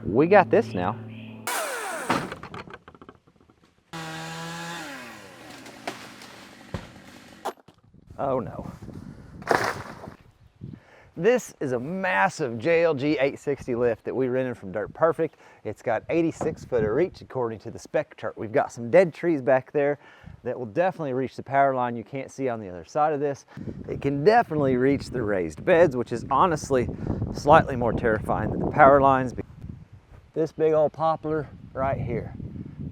We got this now. Oh no. This is a massive JLG 860 lift that we rented from Dirt Perfect. It's got 86 foot of reach according to the spec chart. We've got some dead trees back there that will definitely reach the power line you can't see on the other side of this. It can definitely reach the raised beds, which is honestly slightly more terrifying than the power lines. This big old poplar right here.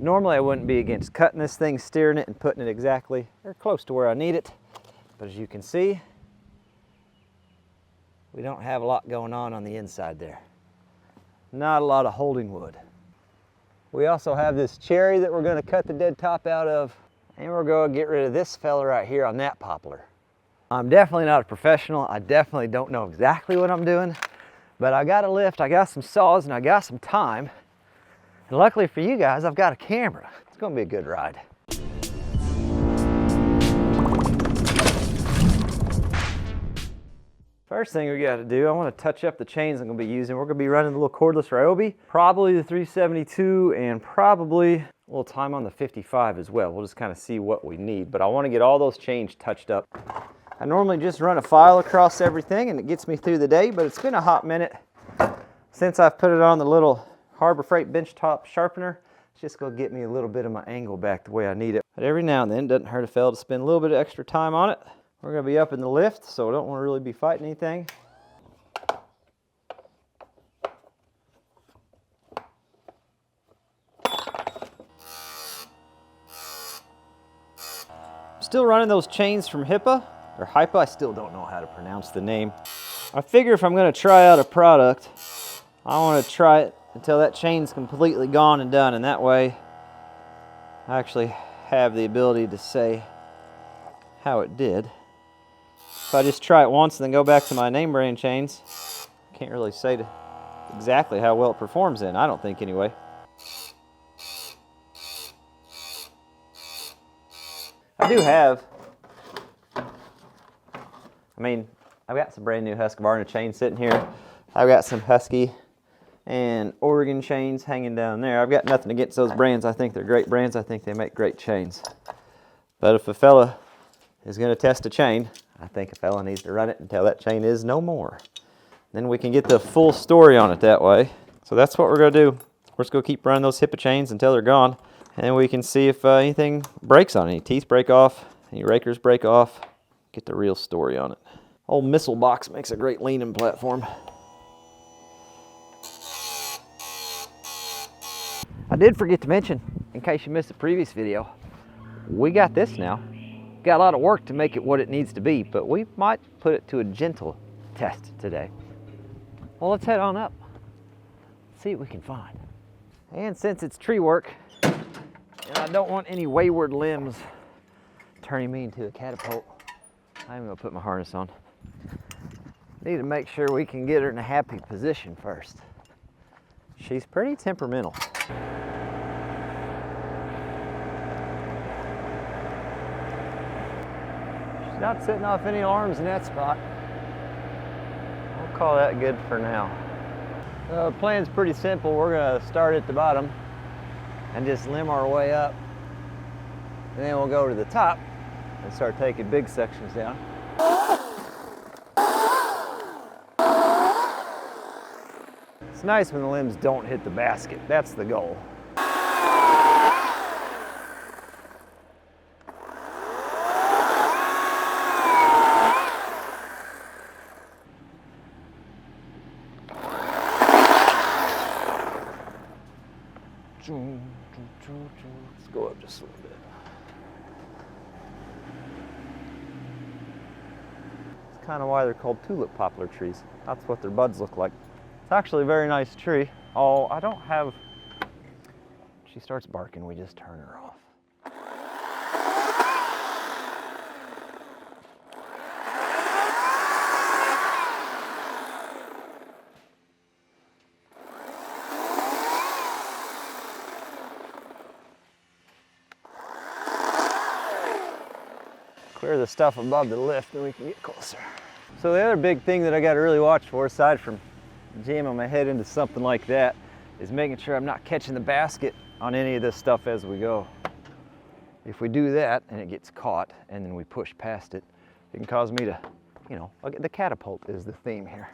Normally I wouldn't be against cutting this thing, steering it, and putting it exactly or close to where I need it. But as you can see, we don't have a lot going on the inside there. Not a lot of holding wood. We also have this cherry that we're going to cut the dead top out of, and we're going to get rid of this fella right here on that poplar. I'm definitely not a professional. I definitely don't know exactly what I'm doing, but I got a lift, I got some saws, and I got some time. And luckily for you guys, I've got a camera. It's going to be a good ride. First thing we got to do, I want to touch up the chains I'm going to be using. We're going to be running the little cordless Ryobi, probably the 372, and probably a little time on the 55 as well. We'll just kind of see what we need, but I want to get all those chains touched up. I normally just run a file across everything and it gets me through the day, but it's been a hot minute since I've put it on the little Harbor Freight benchtop sharpener. It's just going to get me a little bit of my angle back the way I need it. But every now and then, it doesn't hurt a fella to spend a little bit of extra time on it. We're going to be up in the lift, so I don't want to really be fighting anything. Still running those chains from HIPA, or HIPA, I still don't know how to pronounce the name. I figure if I'm going to try out a product, I want to try it until that chain's completely gone and done, and that way I actually have the ability to say how it did. If I just try it once and then go back to my name brand chains, can't really say exactly how well it performs in, I don't think anyway. I do have, I've got some brand new Husqvarna chains sitting here. I've got some Husky and Oregon chains hanging down there. I've got nothing against those brands. I think they're great brands. I think they make great chains. But if a fella is going to test a chain, I think a fella needs to run it until that chain is no more. Then we can get the full story on it that way. So that's what we're going to do. We're just going to keep running those HIPA chains until they're gone. And we can see if anything breaks on it. Any teeth break off, any rakers break off. Get the real story on it. Old missile box makes a great leaning platform. I did forget to mention, in case you missed the previous video, we got this now. Got a lot of work to make it what it needs to be, but we might put it to a gentle test today. Well, let's head on up, see what we can find. And since it's tree work, and I don't want any wayward limbs turning me into a catapult, I'm gonna put my harness on. Need to make sure we can get her in a happy position first. She's pretty temperamental. She's not setting off any alarms in that spot. I'll call that good for now. The plan's pretty simple. We're gonna start at the bottom and just limb our way up. And then we'll go to the top and start taking big sections down. It's nice when the limbs don't hit the basket. That's the goal. Let's go up just a little bit. It's kind of why they're called tulip poplar trees. That's what their buds look like. It's actually a very nice tree. Oh, I don't have... She starts barking, we just turn her off. Clear the stuff above the lift and we can get closer. So the other big thing that I got to really watch for, aside from jamming my head into something like that, is making sure I'm not catching the basket on any of this stuff as we go. If we do that and it gets caught and then we push past it, it can cause me to, you know, the catapult is the theme here.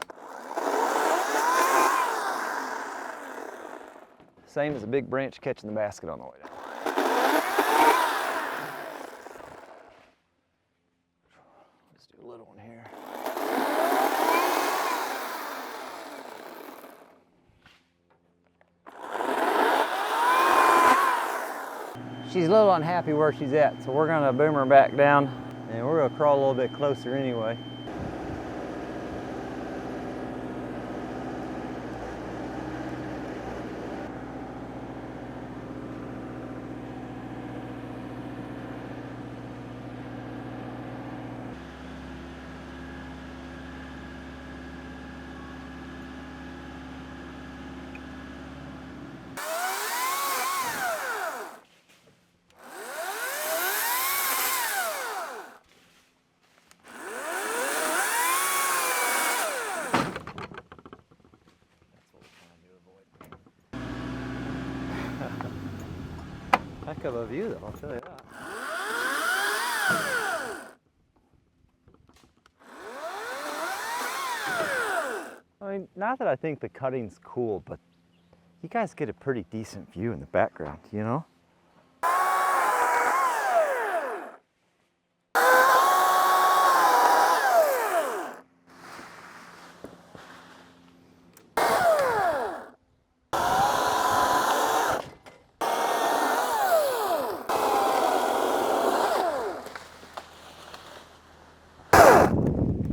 Same as a big branch catching the basket on the way down. Let's do a little one here. She's a little unhappy where she's at, so we're gonna boom her back down and we're gonna crawl a little bit closer anyway. Heck of a view though, I'll tell you that. I mean, not that I think the cutting's cool, but you guys get a pretty decent view in the background, you know?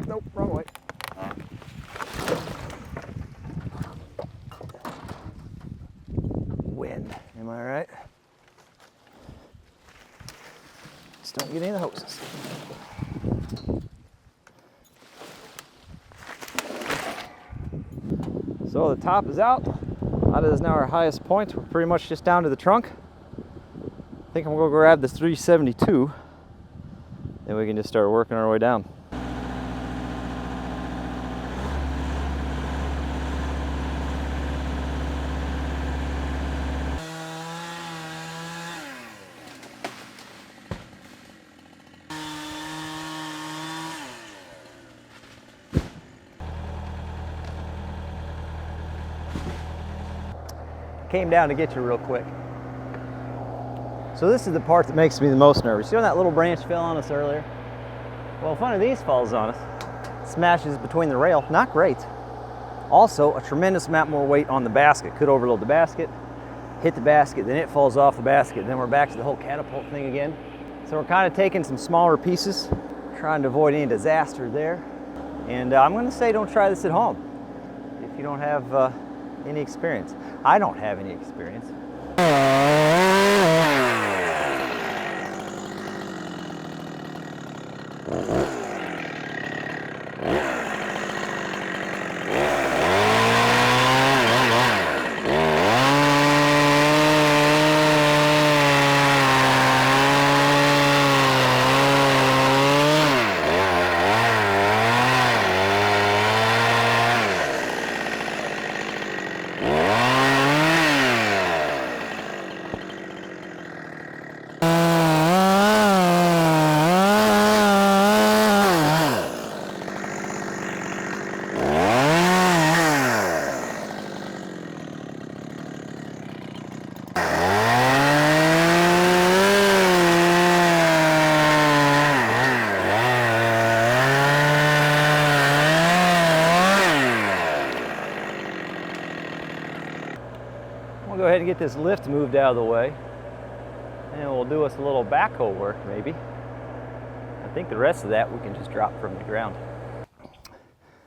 Nope, wrong way. Wind, am I right? Just don't get any of the hoses. So the top is out. That is now our highest point. We're pretty much just down to the trunk. I think I'm gonna go grab the 372. Then we can just start working our way down. Came down to get you real quick. So this is the part that makes me the most nervous. You know that little branch fell on us earlier? Well, if one of these falls on us, smashes between the rail, not great. Also, a tremendous amount more weight on the basket. Could overload the basket, hit the basket, then it falls off the basket. Then we're back to the whole catapult thing again. So we're kind of taking some smaller pieces, trying to avoid any disaster there. And I'm gonna say don't try this at home if you don't have any experience. I don't have any experience. Go ahead and get this lift moved out of the way, and we'll do us a little backhoe work maybe. I think the rest of that we can just drop from the ground.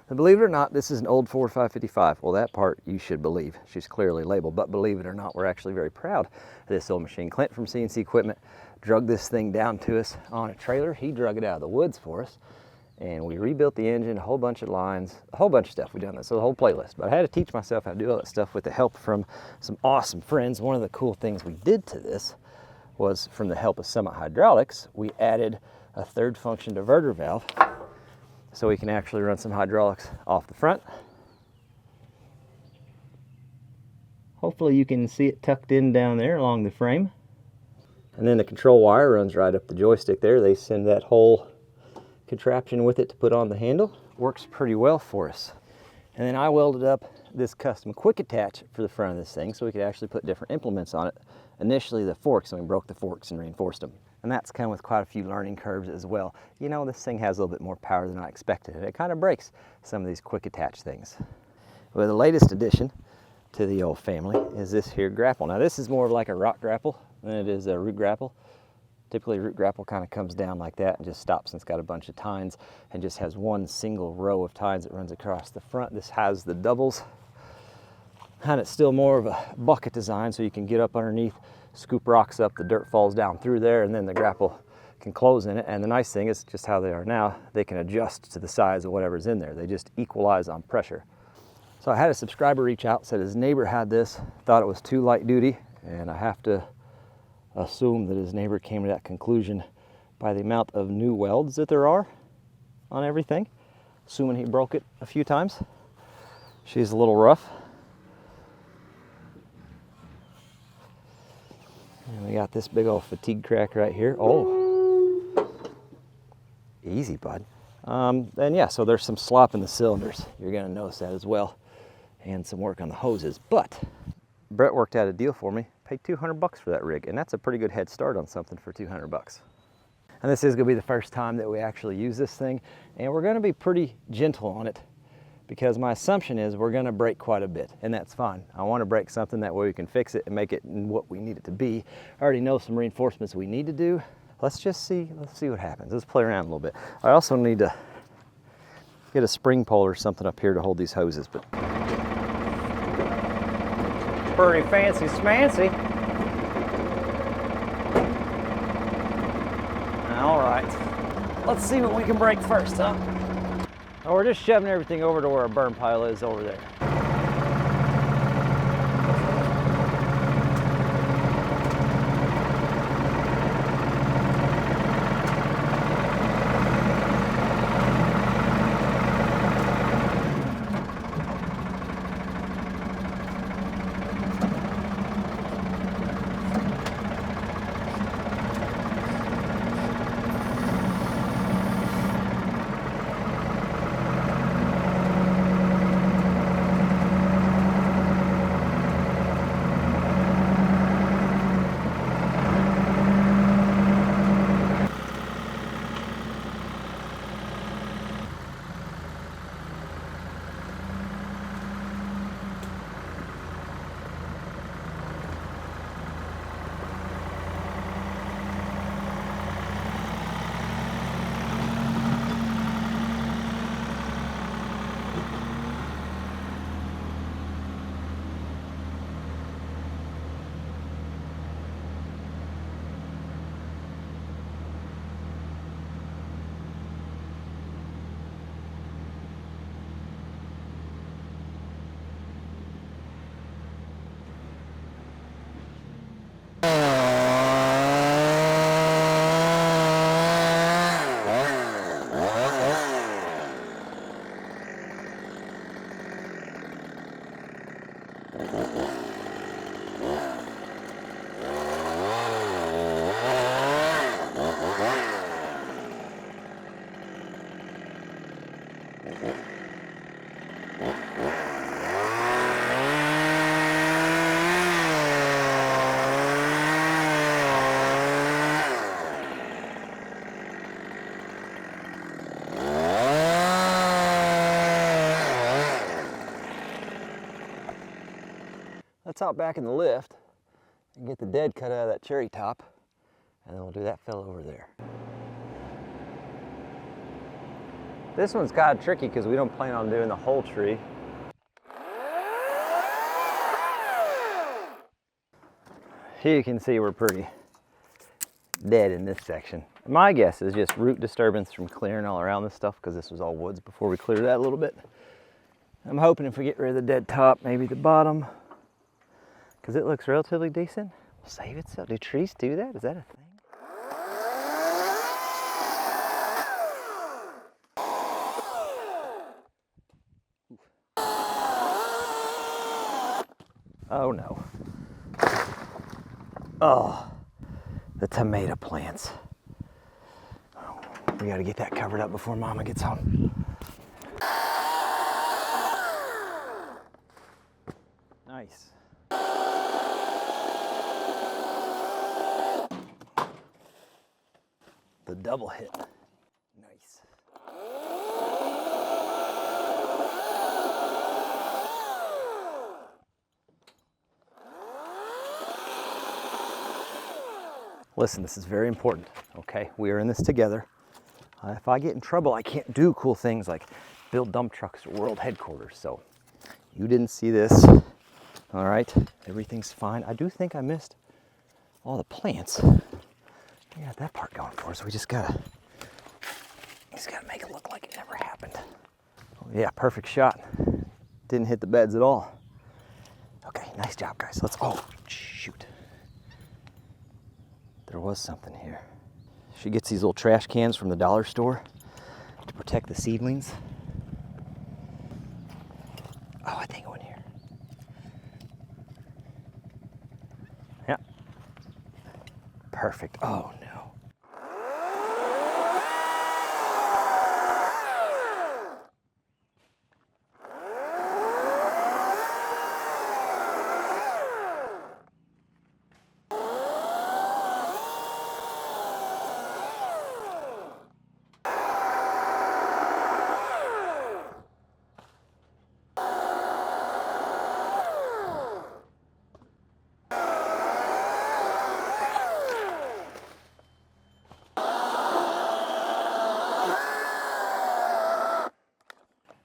And believe it or not, this is an old Ford 555. Well, that part you should believe. She's clearly labeled, but believe it or not, we're actually very proud of this old machine. Clint from CNC Equipment drug this thing down to us on a trailer. He drug it out of the woods for us, and we rebuilt the engine, a whole bunch of lines, a whole bunch of stuff. We've done this, so the whole playlist. But I had to teach myself how to do all that stuff with the help from some awesome friends. One of the cool things we did to this was, from the help of Summit Hydraulics, we added a third function diverter valve so we can actually run some hydraulics off the front Hopefully you can see it tucked in down there along the frame. And then the control wire runs right up the joystick there. They send that whole contraption with it to put on the handle. Works pretty well for us. And then I welded up this custom quick attach for the front of this thing so we could actually put different implements on it. Initially the forks, and we broke the forks and reinforced them. And that's come with quite a few learning curves as well. You know, this thing has a little bit more power than I expected, and it kind of breaks some of these quick attach things. Well, the latest addition to the old family is this here grapple. Now this is more of like a rock grapple than it is a root grapple. Typically root grapple kind of comes down like that and just stops, and it's got a bunch of tines and just has one single row of tines that runs across the front. This has the doubles, and it's still more of a bucket design, so you can get up underneath, scoop rocks up, the dirt falls down through there, and then the grapple can close in it. And the nice thing is just how they are now, they can adjust to the size of whatever's in there. They just equalize on pressure. So I had a subscriber reach out, said his neighbor had this, thought it was too light duty, and I have to assume that his neighbor came to that conclusion by the amount of new welds that there are on everything, assuming he broke it a few times. She's a little rough. And we got this big old fatigue crack right here. Oh, easy, bud. And yeah, so there's some slop in the cylinders. You're gonna notice that as well, and some work on the hoses. But Brett worked out a deal for me. Paid 200 bucks for that rig, and that's a pretty good head start on something for 200 bucks. And this is gonna be the first time that we actually use this thing, and we're gonna be pretty gentle on it because my assumption is we're gonna break quite a bit, and that's fine. I wanna break something that way we can fix it and make it what we need it to be. I already know some reinforcements we need to do. Let's see what happens. Let's play around a little bit. I also need to get a spring pole or something up here to hold these hoses, but pretty fancy schmancy. All right, let's see what we can break first, huh? Oh, we're just shoving everything over to where our burn pile is over there. Let's hop back in the lift and get the dead cut out of that cherry top, and then we'll do that fellow over there. This one's kind of tricky because we don't plan on doing the whole tree. Here you can see we're pretty dead in this section. My guess is just root disturbance from clearing all around this stuff, because this was all woods before we cleared that a little bit. I'm hoping if we get rid of the dead top, maybe the bottom, because it looks relatively decent, will save itself. Do trees do that? Is that a thing? Oh no. Oh, the tomato plants. We gotta get that covered up before Mama gets home. Nice. The double hit. Nice. Listen, this is very important, okay? We are in this together. If I get in trouble, I can't do cool things like build dump trucks or world headquarters. So you didn't see this, all right? Everything's fine. I do think I missed all the plants. We got that part going for us. We just gotta make it look like it never happened. Oh, yeah, perfect shot. Didn't hit the beds at all. Okay, nice job, guys. Let's, oh, shoot. There was something here. She gets these little trash cans from the dollar store to protect the seedlings. Oh, I think it went here. Yeah. Perfect. Oh, no.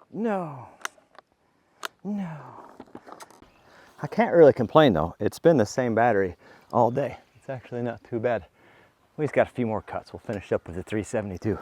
No, no. I can't really complain though. It's been the same battery all day. It's actually not too bad. We just got a few more cuts. We'll finish up with the 372.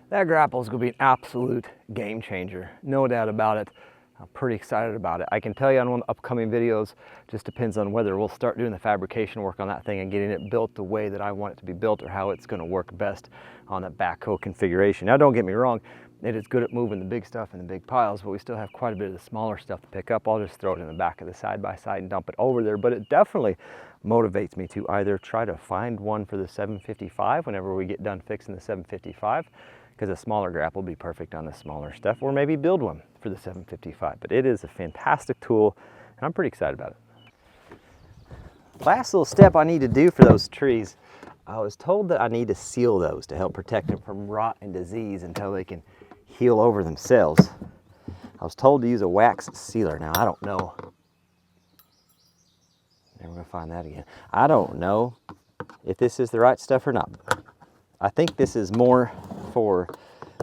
That grapple is going to be an absolute game changer, no doubt about it. I'm pretty excited about it. I can tell you on one of the upcoming videos, just depends on whether we'll start doing the fabrication work on that thing and getting it built the way that I want it to be built, or how it's going to work best on that backhoe configuration. Now don't get me wrong, it is good at moving the big stuff in the big piles, but we still have quite a bit of the smaller stuff to pick up. I'll just throw it in the back of the side-by-side and dump it over there, but it definitely motivates me to either try to find one for the 755 whenever we get done fixing the 755, because a smaller grapple will be perfect on the smaller stuff, or maybe build one for the 755. But it is a fantastic tool, and I'm pretty excited about it. Last little step I need to do for those trees, I was told that I need to seal those to help protect them from rot and disease until they can heal over themselves. I was told to use a wax sealer. Now, I don't know. Never gonna find that again. I don't know if this is the right stuff or not. I think this is more for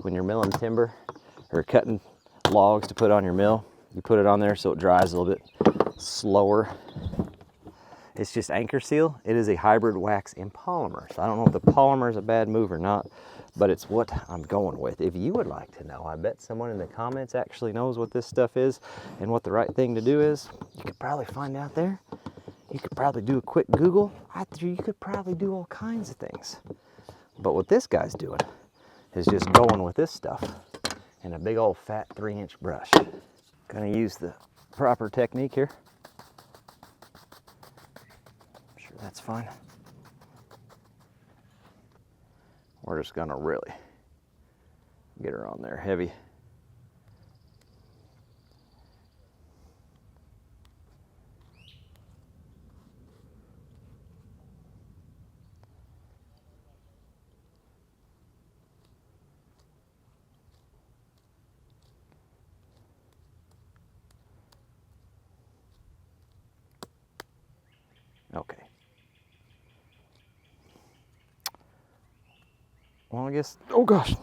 when you're milling timber or cutting logs to put on your mill. You put it on there so it dries a little bit slower. It's just anchor seal. It is a hybrid wax in polymer. So I don't know if the polymer is a bad move or not, but it's what I'm going with. If you would like to know, I bet someone in the comments actually knows what this stuff is and what the right thing to do is. You could probably find out there. You could probably do a quick Google. You could probably do all kinds of things. But what this guy's doing is just going with this stuff and a big old fat 3-inch brush. Gonna use the proper technique here. I'm sure that's fine. We're just gonna really get her on there heavy. Okay. Well, I guess, oh gosh.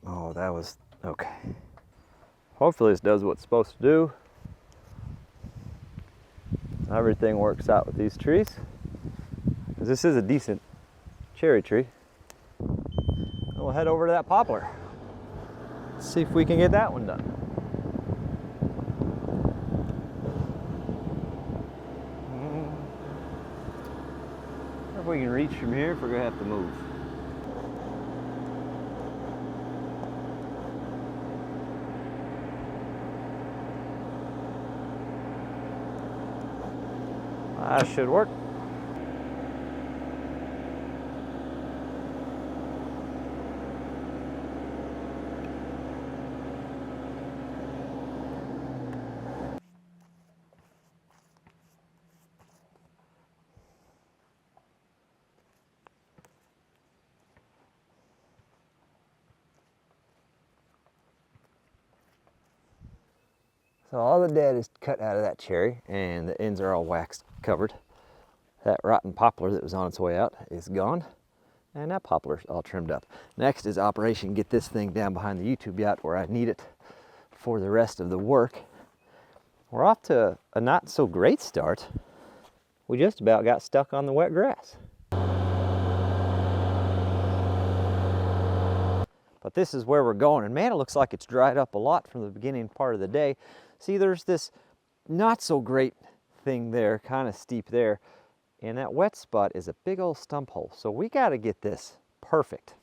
Oh, that was, okay. Hopefully this does what it's supposed to do. Everything works out with these trees. This is a decent cherry tree. We'll head over to that poplar. See if we can get that one done. If we can reach from here, if we're gonna have to move. That should work. So all the dead is cut out of that cherry, and the ends are all wax covered. That rotten poplar that was on its way out is gone, and that poplar's all trimmed up. Next is operation get this thing down behind the YouTube yacht where I need it for the rest of the work. We're off to a not so great start. We just about got stuck on the wet grass. But this is where we're going, and man, it looks like it's dried up a lot from the beginning part of the day. See, there's this not so great thing there, kind of steep there, and that wet spot is a big old stump hole. So we got to get this perfect.